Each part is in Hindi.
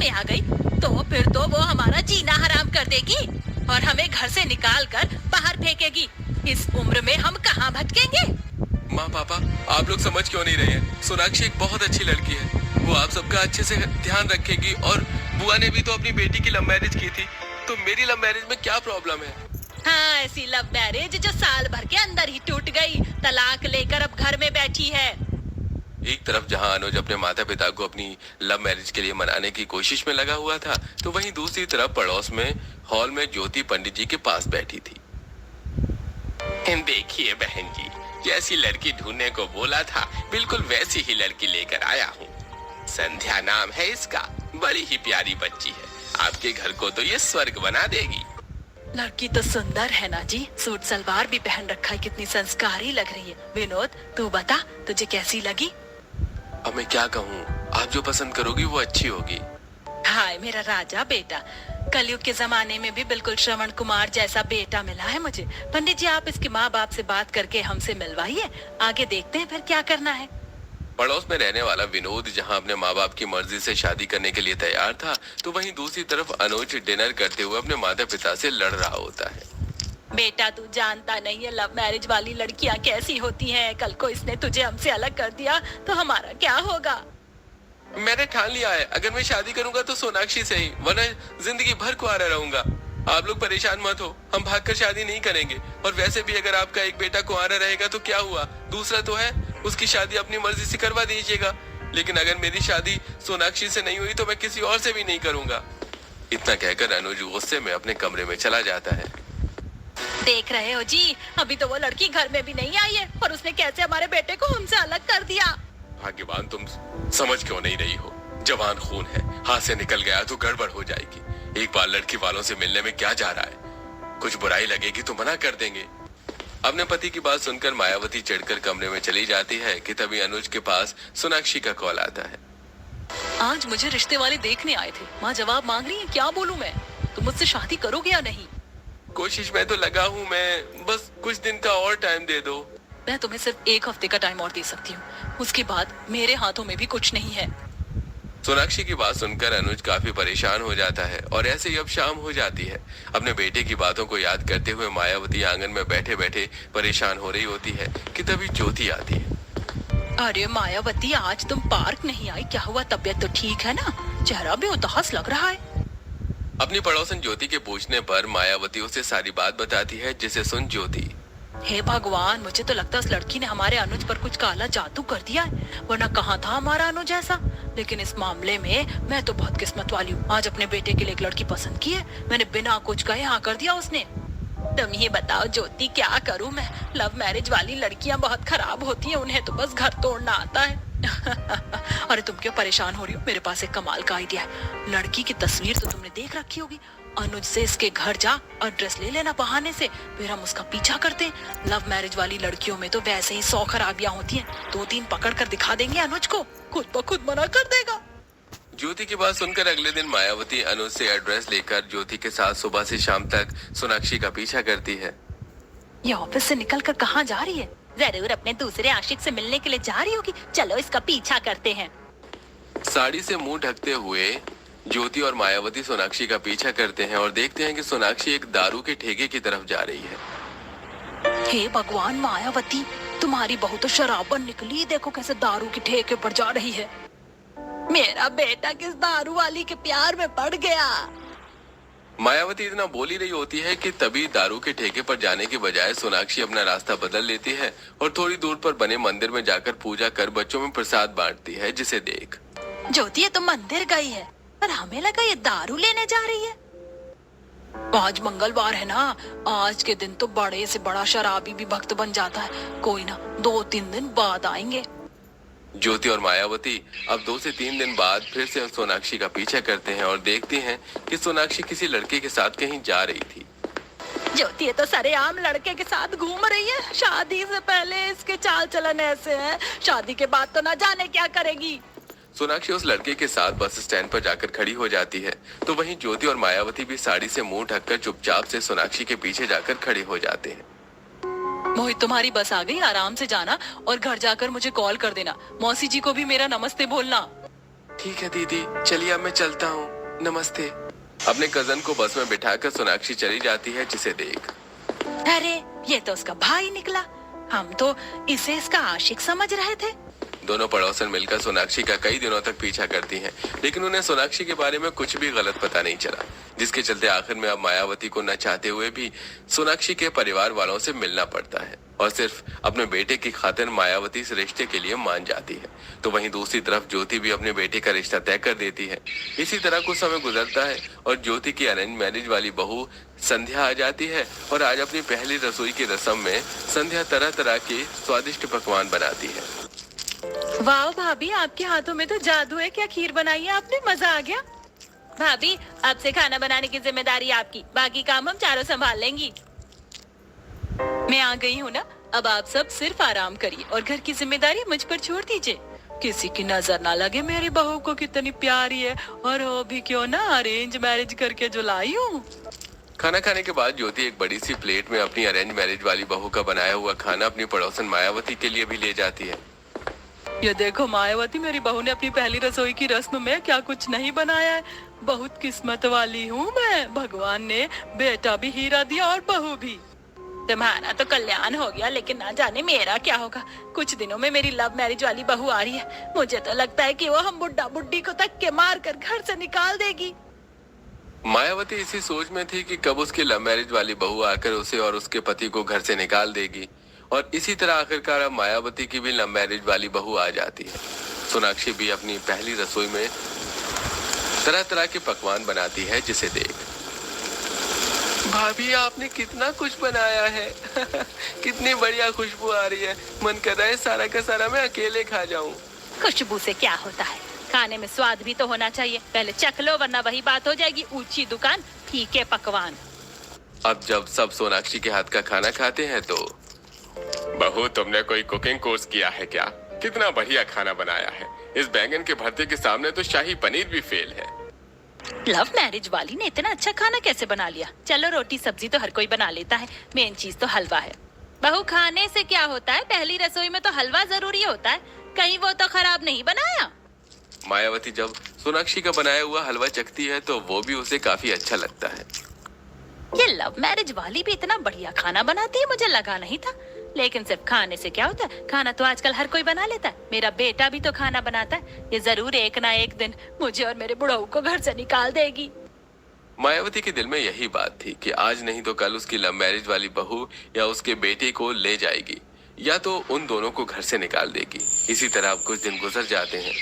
में आ गई तो फिर तो वो हमारा जीना हराम कर देगी और हमें घर से निकाल कर बाहर फेंकेगी। इस उम्र में हम कहाँ भटकेंगे? माँ पापा, आप लोग समझ क्यों नहीं रहे हैं? सोनाक्षी एक बहुत अच्छी लड़की है, वो आप सबका अच्छे से ध्यान रखेगी। और बुआ ने भी तो अपनी बेटी की लव मैरिज की थी, तो मेरी लव मैरिज में क्या प्रॉब्लम है? हाँ, ऐसी लव मैरिज जो साल भर के अंदर ही टूट गई, तलाक लेकर अब घर में बैठी है। एक तरफ जहां अनुज अपने माता पिता को अपनी लव मैरिज के लिए मनाने की कोशिश में लगा हुआ था, तो वहीं दूसरी तरफ पड़ोस में हॉल में ज्योति पंडित जी के पास बैठी थी। देखिए बहन जी, जैसी लड़की ढूंढने को बोला था बिल्कुल वैसी ही लड़की लेकर आया हूँ। संध्या नाम है इसका, बड़ी ही प्यारी बच्ची है, आपके घर को तो ये स्वर्ग बना देगी। लड़की तो सुंदर है ना जी, सूट सलवार भी पहन रखा है, कितनी संस्कारी लग रही है। विनोद, तू बता तुझे कैसी लगी? अब मैं क्या कहूँ, आप जो पसंद करोगी वो अच्छी होगी। हाय मेरा राजा बेटा, कलयुग के जमाने में भी बिल्कुल श्रवण कुमार जैसा बेटा मिला है मुझे। पंडित जी, आप इसके माँ बाप से बात करके हमसे मिलवाइए, आगे देखते हैं फिर क्या करना है। पड़ोस में रहने वाला विनोद जहां अपने माँ बाप की मर्जी से शादी करने के लिए तैयार था, तो वहीं दूसरी तरफ अनुज डिनर करते हुए अपने माता पिता से लड़ रहा होता है। बेटा, तू जानता नहीं है लव मैरिज वाली लड़कियां कैसी होती हैं। कल को इसने तुझे हमसे अलग कर दिया तो हमारा क्या होगा? मैंने ठान लिया है, अगर मैं शादी करूंगा तो सोनाक्षी से ही, वरना जिंदगी भर कुंवारा रहूंगा। आप लोग परेशान मत हो, हम भागकर शादी नहीं करेंगे। और वैसे भी अगर आपका एक बेटा कुंवारा रहेगा तो क्या हुआ, दूसरा तो है, उसकी शादी अपनी मर्जी से करवा दीजिएगा। लेकिन अगर मेरी शादी सोनाक्षी से नहीं हुई तो मैं किसी और से भी नहीं करूंगा। इतना कहकर अनुज गुस्से में अपने कमरे में चला जाता है। देख रहे हो जी, अभी तो वो लड़की घर में भी नहीं आई है और उसने कैसे हमारे बेटे को हमसे अलग कर दिया। भाग्यवान, तुम समझ क्यों नहीं रही हो? जवान खून है, हाथ से निकल गया तो गड़बड़ हो जाएगी। एक बार लड़की वालों से मिलने में क्या जा रहा है, कुछ बुराई लगेगी तो मना कर देंगे। अपने पति की बात सुनकर मायावती चिढ़कर कमरे में चली जाती है कि तभी अनुज के पास सोनाक्षी का कॉल आता है। आज मुझे रिश्ते वाले देखने आए थे, माँ जवाब मांग रही है, क्या बोलूं मैं? तुम मुझसे शादी करोगे या नहीं? कोशिश में तो लगा हूँ मैं, बस कुछ दिन का और टाइम दे दो। मैं तुम्हें सिर्फ एक हफ्ते का टाइम और दे सकती हूँ, उसके बाद मेरे हाथों में भी कुछ नहीं है। सोनाक्षी की बात सुनकर अनुज काफी परेशान हो जाता है और ऐसे ही अब शाम हो जाती है। अपने बेटे की बातों को याद करते हुए मायावती आंगन में बैठे बैठे परेशान हो रही होती है कि तभी ज्योति आती है। अरे मायावती, आज तुम पार्क नहीं आई, क्या हुआ? तबीयत तो ठीक है ना? चेहरा भी उदास लग रहा है। अपनी पड़ोसन ज्योति के पूछने पर मायावती उसे सारी बात बताती है, जिसे सुन ज्योति, हे भगवान, मुझे तो लगता है उस लड़की ने हमारे अनुज पर कुछ काला जादू कर दिया है, वरना कहाँ था हमारा अनुज ऐसा। लेकिन इस मामले में मैं तो बहुत किस्मत वाली हूँ, आज अपने बेटे के लिए एक लड़की पसंद की है, मैंने बिना कुछ कहे हाँ कर दिया उसने। तुम ही बताओ ज्योति, क्या करूँ मैं? लव मैरिज वाली लड़कियाँ बहुत खराब होती हैं, उन्हें तो बस घर तोड़ना आता है। अरे तुम क्यों परेशान हो रही हो? मेरे पास एक कमाल का आइडिया है। लड़की की तस्वीर तो तुमने देख रखी होगी, अनुज से इसके घर जा और ड्रेस ले लेना बहाने से, फिर हम उसका पीछा करते हैं। लव मैरिज वाली लड़कियों में तो वैसे ही 100 खराबियां होती हैं, 2-3 पकड़ कर दिखा देंगे अनुज को, खुद ब खुद मना कर देगा। ज्योति की बात सुनकर अगले दिन मायावती अनुज से एड्रेस लेकर ज्योति के साथ सुबह से शाम तक सोनाक्षी का पीछा करती है। ये ऑफिस से निकल कर कहाँ जा रही है? जरूर अपने दूसरे आशिक से मिलने के लिए जा रही होगी, चलो इसका पीछा करते हैं। साड़ी से मुंह ढकते हुए ज्योति और मायावती सोनाक्षी का पीछा करते हैं और देखते हैं कि सोनाक्षी एक दारू के ठेके की तरफ जा रही है। हे भगवान मायावती, तुम्हारी बहू तो शराबन निकली, देखो कैसे दारू के ठेके पर जा रही है। मेरा बेटा किस दारू वाली के प्यार में पड़ गया। मायावती इतना बोल ही रही होती है कि तभी दारू के ठेके पर जाने के बजाय सोनाक्षी अपना रास्ता बदल लेती है और थोड़ी दूर पर बने मंदिर में जाकर पूजा कर बच्चों में प्रसाद बांटती है, जिसे देख ज्योति, ये तो मंदिर गई है पर हमें लगा ये दारू लेने जा रही है। आज मंगलवार है ना, आज के दिन तो बड़े से बड़ा शराबी भी भक्त बन जाता है। कोई ना, 2-3 दिन बाद आएंगे। ज्योति और मायावती अब 2 से 3 दिन बाद फिर से सोनाक्षी का पीछा करते हैं और देखते हैं कि सोनाक्षी किसी लड़के के साथ कहीं जा रही थी। ज्योति ये तो सरेआम लड़के के साथ घूम रही है, शादी से पहले इसके चाल चलन ऐसे है, शादी के बाद तो ना जाने क्या करेगी। सोनाक्षी उस लड़के के साथ बस स्टैंड पर जाकर खड़ी हो जाती है, तो वहीं ज्योति और मायावती भी साड़ी से मुंह ढककर चुपचाप से सोनाक्षी के पीछे जाकर खड़े हो जाते हैं। मोहित, तुम्हारी बस आ गई, आराम से जाना और घर जाकर मुझे कॉल कर देना। मौसी जी को भी मेरा नमस्ते बोलना। ठीक है दीदी, चलिए अब मैं चलता हूँ, नमस्ते। अपने कजन को बस में बिठाकर सोनाक्षी चली जाती है, जिसे देख अरे ये तो उसका भाई निकला। हम तो इसे इसका आशिक समझ रहे थे। दोनों पड़ोसन मिलकर सोनाक्षी का कई दिनों तक पीछा करती हैं, लेकिन उन्हें सोनाक्षी के बारे में कुछ भी गलत पता नहीं चला, जिसके चलते आखिर में अब मायावती को न चाहते हुए भी सोनाक्षी के परिवार वालों से मिलना पड़ता है और सिर्फ अपने बेटे की खातिर मायावती इस रिश्ते के लिए मान जाती है। तो वहीं दूसरी तरफ ज्योति भी अपने बेटे का रिश्ता तय कर देती है। इसी तरह कुछ समय गुजरता है और ज्योति की अरेंज मैरिज वाली बहू संध्या आ जाती है और आज अपनी पहली रसोई की रस्म में संध्या तरह तरह के स्वादिष्ट पकवान बनाती है। वाह भाभी, आपके हाथों में तो जादू है। क्या खीर बनाई है आपने, मजा आ गया। भाभी अब से खाना बनाने की जिम्मेदारी आपकी, बाकी काम हम चारों संभाल लेंगी। मैं आ गई हूँ ना, अब आप सब सिर्फ आराम करिए और घर की जिम्मेदारी मुझ पर छोड़ दीजिए। किसी की नजर ना लगे मेरी बहू को कितनी प्यारी है, और वो भी क्यों ना अरेंज मैरिज करके जो लाई हूँ। खाना खाने के बाद ज्योति एक बड़ी सी प्लेट में अपनी अरेंज मैरिज वाली बहू का बनाया हुआ खाना अपनी पड़ोसन मायावती के लिए भी ले जाती है। ये देखो मायावती, मेरी बहू ने अपनी पहली रसोई की रस्म में क्या कुछ नहीं बनाया है। बहुत किस्मत वाली हूँ मैं, भगवान ने बेटा भी हीरा दिया और बहू भी। तुम्हारा तो कल्याण हो गया, लेकिन ना जाने मेरा क्या होगा। कुछ दिनों में मेरी लव मैरिज वाली बहू आ रही है, मुझे तो लगता है कि वो हम बुड्ढा बुड्ढी को धक्के मार कर घर से निकाल देगी। मायावती इसी सोच में थी कि कब उसकी लव मैरिज वाली बहू आकर उसे और उसके पति को घर से निकाल देगी, और इसी तरह आखिरकार अब मायावती की भी लव मैरिज वाली बहू आ जाती है। सोनाक्षी भी अपनी पहली रसोई में तरह तरह के पकवान बनाती है, जिसे देख भाभी आपने कितना कुछ बनाया है कितनी बढ़िया खुशबू आ रही है, मन कर रहा है सारा का सारा मैं अकेले खा जाऊं। खुशबू से क्या होता है, खाने में स्वाद भी तो होना चाहिए। पहले चख लो, वरना वही बात हो जाएगी, ऊंची दुकान फीके पकवान। अब जब सब सोनाक्षी के हाथ का खाना खाते हैं तो बहू, तुमने कोई कुकिंग कोर्स किया है क्या? कितना बढ़िया खाना बनाया है। इस बैंगन के भरते के सामने तो शाही पनीर भी फेल है। लव मैरिज वाली ने इतना अच्छा खाना कैसे बना लिया। चलो रोटी सब्जी तो हर कोई बना लेता है, मेन चीज तो हलवा है। बहू खाने से क्या होता है, पहली रसोई में तो हलवा जरूरी होता है, कहीं वो तो खराब नहीं बनाया। मायावती जब सोनाक्षी का बनाया हुआ हलवा चखती है तो वो भी उसे काफी अच्छा लगता है। ये लव मैरिज वाली भी इतना बढ़िया खाना बनाती है, मुझे लगा नहीं था। लेकिन सिर्फ खाने से क्या होता है, खाना तो आजकल हर कोई बना लेता है। मेरा बेटा भी तो खाना बनाता है, ये जरूर एक ना एक दिन मुझे और मेरे बुढ़ऊ को घर से निकाल देगी। मायावती के दिल में यही बात थी कि आज नहीं तो कल उसकी लव मैरिज वाली बहू या उसके बेटे को ले जाएगी, या तो उन दोनों को घर से निकाल देगी। इसी तरह अब कुछ दिन गुजर जाते हैं।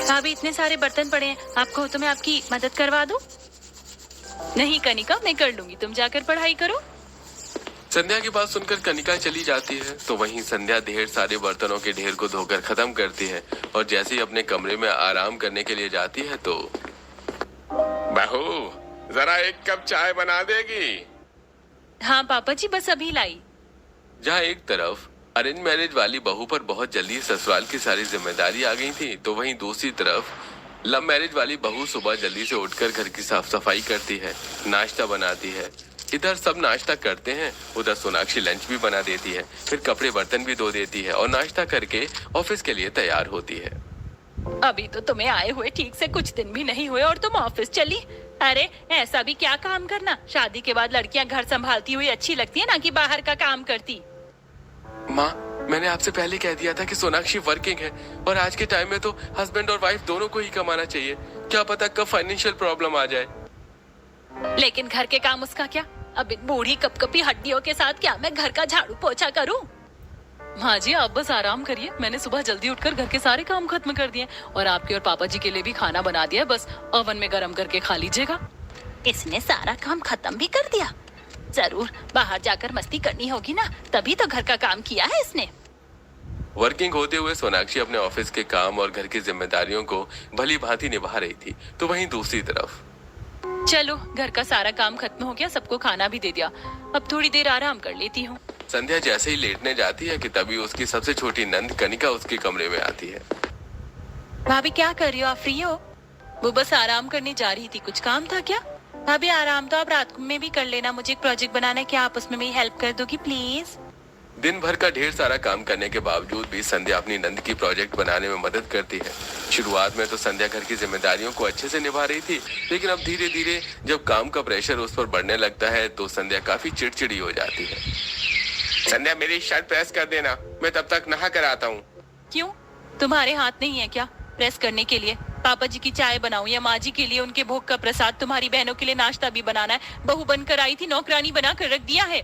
भाभी इतने सारे बर्तन पड़े हैं, आपको तो मैं आपकी मदद करवा दूं? नहीं कनिका, मैं कर लूंगी, तुम जाकर पढ़ाई करो। संध्या की बात सुनकर कनिका चली जाती है, तो वहीं संध्या ढेर सारे बर्तनों के ढेर को धोकर खत्म करती है और जैसे ही अपने कमरे में आराम करने के लिए जाती है तो बहू, जरा एक कप चाय बना देगी? हाँ पापा जी, बस अभी लाई। जहाँ एक तरफ अरेंज मैरिज वाली बहू पर बहुत जल्दी ससुराल की सारी जिम्मेदारी आ गई थी, तो वहीं दूसरी तरफ लव मैरिज वाली बहू सुबह जल्दी से उठकर घर की साफ सफाई करती है, नाश्ता बनाती है। इधर सब नाश्ता करते हैं, उधर सोनाक्षी लंच भी बना देती है, फिर कपड़े बर्तन भी धो देती है और नाश्ता करके ऑफिस के लिए तैयार होती है। अभी तो तुम्हें आए हुए ठीक से कुछ दिन भी नहीं हुए और तुम ऑफिस चली। अरे ऐसा भी क्या काम करना, शादी के बाद लड़कियां घर संभालती हुई अच्छी लगती है ना कि बाहर का काम करती। माँ, मैंने आपसे पहले कह दिया था कि सोनाक्षी वर्किंग है और आज के टाइम में तो हस्बैंड और वाइफ दोनों को ही कमाना चाहिए। क्या पता कब फाइनेंशियल प्रॉब्लम आ जाए। लेकिन घर के काम उसका क्या, अब इन बूढ़ी कपकपी हड्डियों के साथ क्या मैं घर का झाड़ू पोछा करूं? हाँ जी, आप बस आराम करिए, मैंने सुबह जल्दी उठकर घर के सारे काम खत्म कर दिए और आपके और पापा जी के लिए भी खाना बना दिया, बस ओवन में गर्म करके खा लीजिएगा। इसने सारा काम खत्म भी कर दिया। जरूर बाहर जाकर मस्ती करनी होगी ना, तभी तो घर का काम किया है इसने। वर्किंग होते हुए सोनाक्षी अपने ऑफिस के काम और घर की जिम्मेदारियों को भली भांति निभा रही थी, तो वहीं दूसरी तरफ चलो घर का सारा काम खत्म हो गया, सबको खाना भी दे दिया, अब थोड़ी देर आराम कर लेती हूँ। संध्या जैसे ही लेटने जाती है कि तभी उसकी सबसे छोटी नंद कनिका उसके कमरे में आती है। भाभी क्या कर रही हो, आप फ्री हो? वो बस आराम करने जा रही थी, कुछ काम था क्या? भाभी आराम तो आप रात में भी कर लेना, मुझे एक प्रोजेक्ट बनाना है, क्या आप उसमें मेरी हेल्प कर दोगी प्लीज? दिन भर का ढेर सारा काम करने के बावजूद भी संध्या अपनी नंद की प्रोजेक्ट बनाने में मदद करती है। शुरुआत में तो संध्या घर की जिम्मेदारियों को अच्छे से निभा रही थी, लेकिन अब धीरे धीरे जब काम का प्रेशर उस पर बढ़ने लगता है तो संध्या काफी चिड़चिड़ी हो जाती है। संध्या, मेरी शर्ट प्रेस कर देना, मैं तब तक नहा कर आता हूँ। क्यों, तुम्हारे हाथ नहीं है क्या प्रेस करने के लिए? पापा जी की चाय बनाऊं या माँ जी के लिए उनके भोग का प्रसाद, तुम्हारी बहनों के लिए नाश्ता भी बनाना है। बहू बनकर आई थी, नौकरानी बना कर रख दिया है।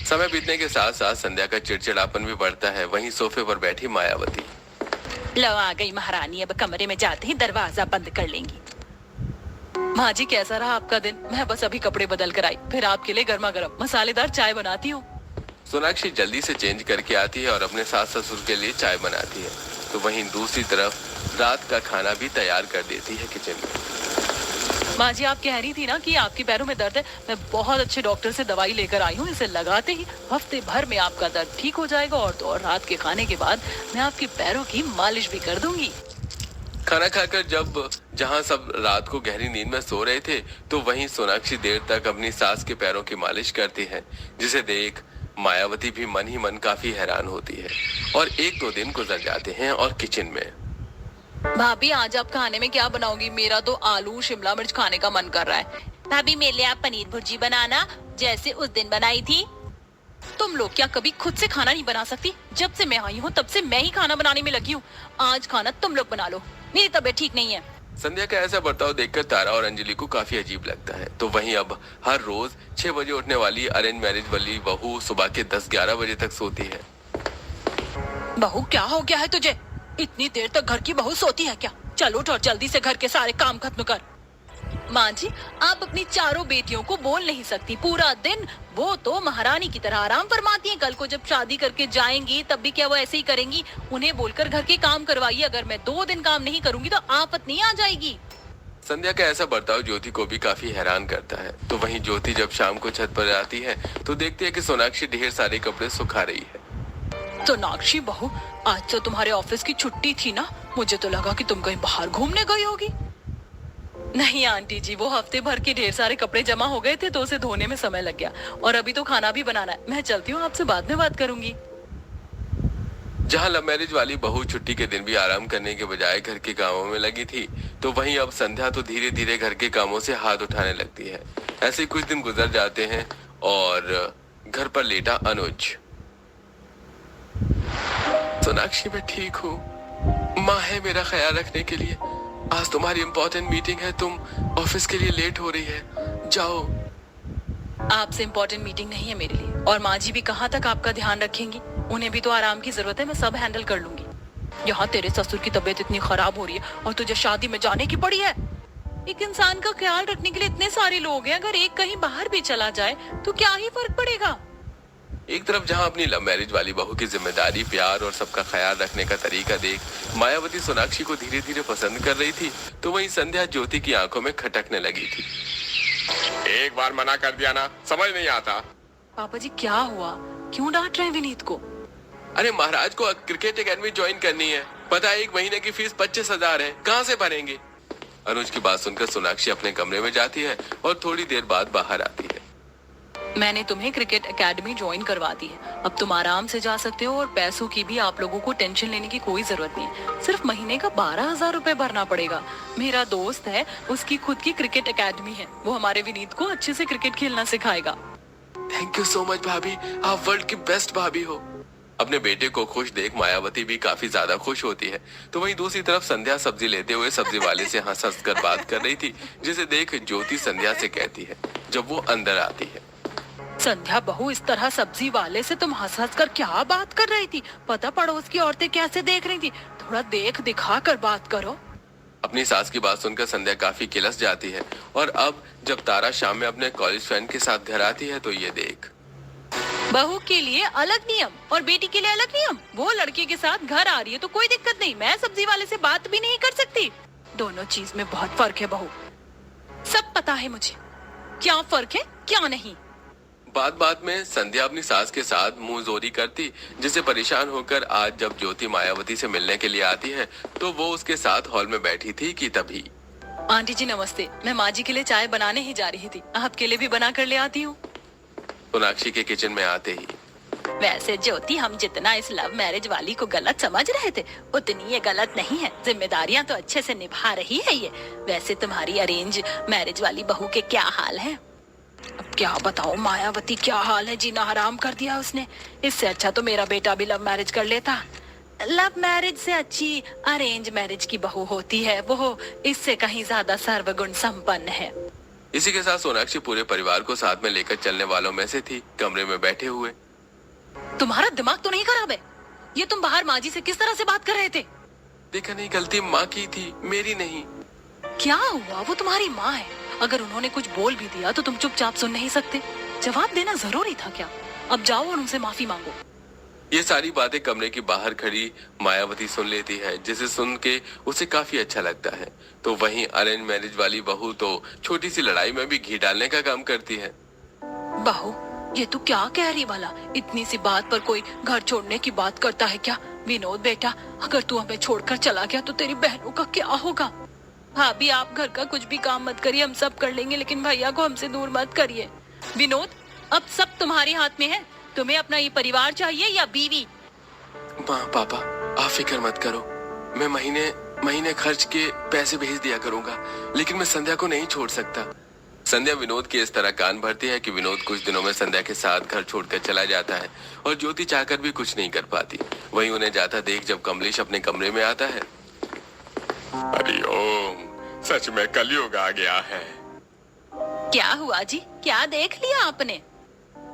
समय बीतने के साथ साथ संध्या का चिड़चिड़ापन भी बढ़ता है। वहीं सोफे पर बैठी मायावती। लो आ गई महारानी, अब कमरे में जाते ही दरवाजा बंद कर लेंगी। माँ जी, कैसा रहा आपका दिन? मैं बस अभी कपड़े बदल कर आई, फिर आपके लिए गर्मा गर्म मसालेदार चाय बनाती हूँ। सोनाक्षी जल्दी से चेंज करके आती है और अपने सास ससुर के लिए चाय बनाती है, तो वहीं दूसरी तरफ रात का खाना भी तैयार कर देती है किचन में। माँ जी, आप कह रही थी ना कि आपके पैरों में दर्द है। मैं बहुत अच्छे डॉक्टर से दवाई लेकर आई हूँ, इसे लगाते ही हफ्ते भर में आपका दर्द ठीक हो जाएगा। और तो और रात के खाने के बाद मैं आपके पैरों की मालिश भी कर दूंगी। खाना खाकर जब जहां सब रात को गहरी नींद में सो रहे थे, तो वहीं सोनाक्षी देर तक अपनी सास के पैरों की मालिश करती है, जिसे देख मायावती भी मन ही मन काफी हैरान होती है। और 1-2 दिन गुजर जाते हैं और किचन में। भाभी, आज आप खाने में क्या बनाओगी? मेरा तो आलू शिमला मिर्च खाने का मन कर रहा है। भाभी, मेरे लिए आप पनीर भुर्जी बनाना, जैसे उस दिन बनाई थी। तुम लोग क्या कभी खुद से खाना नहीं बना सकती? जब से मैं आई हूँ तब से मैं ही खाना बनाने में लगी हूँ। आज खाना तुम लोग बना लो, मेरी तबीयत ठीक नहीं है। संध्या का ऐसा बर्ताव देखकर तारा और अंजलि को काफी अजीब लगता है। तो वहीं अब हर रोज 6 बजे उठने वाली अरेंज मैरिज वाली बहू सुबह के 10-11 बजे तक सोती है। बहू, क्या हो गया है तुझे? इतनी देर तक घर की बहू सोती है क्या? चल उठ और जल्दी से घर के सारे काम खत्म कर। माँ जी, आप अपनी चारों बेटियों को बोल नहीं सकती। पूरा दिन वो तो महारानी की तरह आराम फरमाती हैं। कल को जब शादी करके जाएंगी तब भी क्या वो ऐसे ही करेंगी? उन्हें बोलकर घर के काम करवाइए। अगर मैं 2 दिन काम नहीं करूंगी तो आफत नहीं आ जाएगी। संध्या का ऐसा बर्ताव ज्योति को भी काफी हैरान करता है। तो वहीं ज्योति जब शाम को छत पर आती है तो देखती है कि सोनाक्षी ढेर सारे कपड़े सुखा रही है। सोनाक्षी बहू, आज तो तुम्हारे ऑफिस की छुट्टी थी ना? मुझे तो लगा कि तुम कहीं बाहर घूमने गई होगी। नहीं आंटी जी, वो हफ्ते भर के ढेर सारे कपड़े जमा हो गए थे तो उसे धोने में समय लग गया। और अभी तो खाना भी बनाना है। मैं चलती हूँ, आपसे बाद में बात करूंगी। जहां लव मैरिज वाली बहू छुट्टी के दिन भी आराम करने के बजाय घर के कामों में लगी थी, तो वहीं अब संध्या तो धीरे धीरे घर के कामों से हाथ उठाने लगती है। ऐसे कुछ दिन गुजर जाते हैं और घर पर लेटा अनुज। सोनाक्षी, मैं ठीक हूँ। माँ है मेरा ख्याल रखने के लिए। आज तुम्हारी इम्पोर्टेंट मीटिंग है, तुम ऑफिस के लिए लेट हो रही है, जाओ। आपसे इम्पोर्टेंट मीटिंग नहीं है मेरे लिए। और माँ जी भी कहाँ तक आपका ध्यान रखेंगी? उन्हें भी तो आराम की जरूरत है। मैं सब हैंडल कर लूंगी। यहाँ तेरे ससुर की तबीयत इतनी खराब हो रही है और तुझे शादी में जाने की पड़ी है। एक इंसान का ख्याल रखने के लिए इतने सारे लोग हैं, अगर एक कहीं बाहर भी चला जाए तो क्या ही फर्क पड़ेगा? एक तरफ जहां अपनी लव मैरिज वाली बहू की जिम्मेदारी, प्यार और सबका ख्याल रखने का तरीका देख मायावती सोनाक्षी को धीरे धीरे पसंद कर रही थी, तो वहीं संध्या ज्योति की आंखों में खटकने लगी थी। एक बार मना कर दिया ना, समझ नहीं आता। पापा जी, क्या हुआ? क्यों डांट रहे हैं विनीत को? अरे महाराज को क्रिकेट एकेडमी ज्वाइन करनी है। पता है 1 महीने की फीस 25,000 है, कहाँ से भरेंगे? अनुज की बात सुनकर सोनाक्षी अपने कमरे में जाती है और थोड़ी देर बाद बाहर आती है। मैंने तुम्हें क्रिकेट एकेडमी ज्वाइन करवा दी है। अब तुम आराम से जा सकते हो और पैसों की भी आप लोगों को टेंशन लेने की कोई जरूरत नहीं है। सिर्फ महीने का 12,000 रुपए भरना पड़ेगा। मेरा दोस्त है, उसकी खुद की क्रिकेट एकेडमी है। वो हमारे विनीत को अच्छे से क्रिकेट खेलना सिखाएगा। थैंक यू सो मच भाभी, आप वर्ल्ड की बेस्ट भाभी हो। अपने बेटे को खुश देख मायावती भी काफी ज्यादा खुश होती है। तो वहीं दूसरी तरफ संध्या सब्जी लेते हुए सब्जी वाले से हंस हंस कर बात कर रही थी, जिसे देख ज्योति संध्या से कहती है जब वो अंदर आती है। संध्या बहू, इस तरह सब्जी वाले से तुम हंस हंस कर क्या बात कर रही थी? पता पड़ोस की औरतें कैसे देख रही थी? थोड़ा देख दिखा कर बात करो। अपनी सास की बात सुनकर संध्या काफी किलस जाती है। और अब जब तारा शाम में अपने कॉलेज फ्रेंड के साथ घर आती है तो ये देख, बहू के लिए अलग नियम और बेटी के लिए अलग नियम। वो लड़के के साथ घर आ रही है तो कोई दिक्कत नहीं, मैं सब्जी वाले से बात भी नहीं कर सकती। दोनों चीज में बहुत फर्क है बहू, सब पता है मुझे क्या फर्क है क्या नहीं। बात बात में संध्या अपनी सास के साथ मुंह जोरी करती, जिससे परेशान होकर आज जब ज्योति मायावती से मिलने के लिए आती है तो वो उसके साथ हॉल में बैठी थी कि तभी। आंटी जी नमस्ते, मैं माँ जी के लिए चाय बनाने ही जा रही थी। आपके लिए भी बना कर ले आती हूँ। सोनाक्षी के किचन में आते ही, वैसे ज्योति, हम जितना इस लव मैरिज वाली को गलत समझ रहे थे उतनी ये गलत नहीं है। जिम्मेदारियां तो अच्छे से निभा रही है ये। वैसे तुम्हारी अरेंज मैरिज वाली बहू के क्या हाल है? अब क्या बताओ मायावती, क्या हाल है, जीना हराम कर दिया उसने। इससे अच्छा तो मेरा बेटा भी लव मैरिज कर लेता। लव मैरिज से अच्छी अरेंज मैरिज की बहू होती है, वो इससे कहीं ज्यादा सर्वगुण संपन्न है। इसी के साथ सोनाक्षी पूरे परिवार को साथ में लेकर चलने वालों में से थी, कमरे में बैठे हुए। तुम्हारा दिमाग तो नहीं खराब है? ये तुम बाहर माँ जी से किस तरह से बात कर रहे थे? देखा नहीं, गलती माँ की थी, मेरी नहीं। क्या हुआ? वो तुम्हारी माँ है, अगर उन्होंने कुछ बोल भी दिया तो तुम चुपचाप सुन नहीं सकते? जवाब देना जरूरी था क्या? अब जाओ और उनसे माफी मांगो। ये सारी बातें कमरे की बाहर खड़ी मायावती सुन लेती है, जिसे सुन के उसे काफी अच्छा लगता है। तो वहीं अरेंज मैरिज वाली बहू तो छोटी सी लड़ाई में भी घी डालने का काम करती है। बहू, ये तू क्या कह रही भला? इतनी सी बात पर कोई घर छोड़ने की बात करता है क्या? विनोद बेटा, अगर तू हमें छोड़कर चला गया तो तेरी बहनों का क्या होगा? भाभी, आप घर का कुछ भी काम मत करिए, हम सब कर लेंगे, लेकिन भैया को हमसे दूर मत करिए। विनोद, अब सब तुम्हारे हाथ में है। तुम्हें अपना ये परिवार चाहिए या बीवी? माँ पापा, आप फिक्र मत करो, मैं महीने महीने खर्च के पैसे भेज दिया करूंगा, लेकिन मैं संध्या को नहीं छोड़ सकता। संध्या विनोद की इस तरह कान भरती है कि विनोद कुछ दिनों में संध्या के साथ घर छोड़कर चला जाता है और ज्योति चाहकर भी कुछ नहीं कर पाती। वहीं उन्हें जाता देख जब कमलेश अपने कमरे में आता है। हरिओम, सच में कलयुग आ गया है। क्या हुआ जी, क्या देख लिया आपने?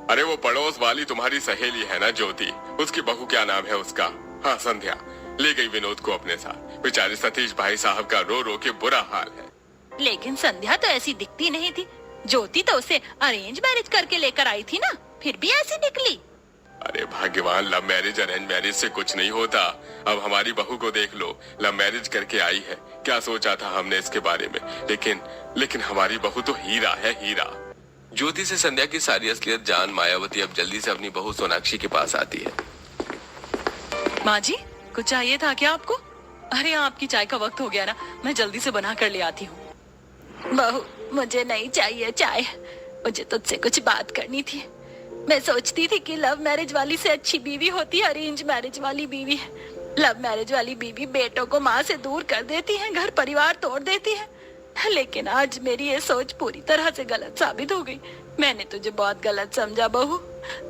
अरे वो पड़ोस वाली तुम्हारी सहेली है ना ज्योति, उसकी बहू, क्या नाम है उसका? हाँ, संध्या, ले गई विनोद को अपने साथ। बेचारे सतीश भाई साहब का रो रो के बुरा हाल है। लेकिन संध्या तो ऐसी दिखती नहीं थी। ज्योति तो उसे अरेंज मैरिज करके लेकर आई थी ना, फिर भी ऐसी निकली। अरे भाग्यवान, लव मैरिज अरेंज मैरिज से कुछ नहीं होता। अब हमारी बहू को देख लो, लव मैरिज करके आई है। क्या सोचा था हमने इसके बारे में, लेकिन हमारी बहू तो हीरा है, हीरा। ज्योति से संध्या की सारी असलियत जान मायावती अब जल्दी से अपनी बहू सोनाक्षी के पास आती है। माँ जी, कुछ चाहिए था क्या आपको? अरे आपकी चाय का वक्त हो गया ना, मैं जल्दी से बना कर ले आती हूँ। बहू, मुझे नहीं चाहिए चाय, मुझे तुझसे कुछ बात करनी थी। मैं सोचती थी कि लव मैरिज वाली से अच्छी बीवी होती है अरेंज मैरिज वाली बीवी। लव मैरिज वाली बीवी बेटों को माँ से दूर कर देती है, घर परिवार तोड़ देती है। लेकिन आज मेरी ये सोच पूरी तरह से गलत साबित हो गई। मैंने तुझे बहुत गलत समझा बहू,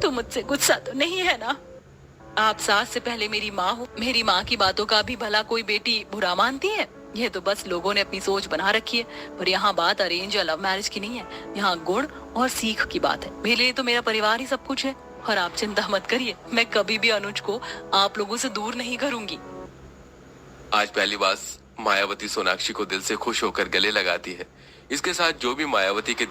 तू मुझसे गुस्सा तो नहीं है ना? आप सास से पहले मेरी माँ हो, मेरी माँ की बातों का भी भला कोई बेटी बुरा मानती है? ये तो बस लोगों ने अपनी सोच बना रखी है। पर यहाँ बात अरेंज या लव मैरिज की नहीं है, यहाँ गुण और सीख की बात है। मेरे लिए तो मेरा परिवार ही सब कुछ है। और आप चिंता मत करिए, मैं कभी भी अनुज को आप लोगों से दूर नहीं करूंगी। आज पहली बार मायावती सोनाक्षी को दिल से खुश होकर गले लगाती है। इसके साथ जो भी मायावती के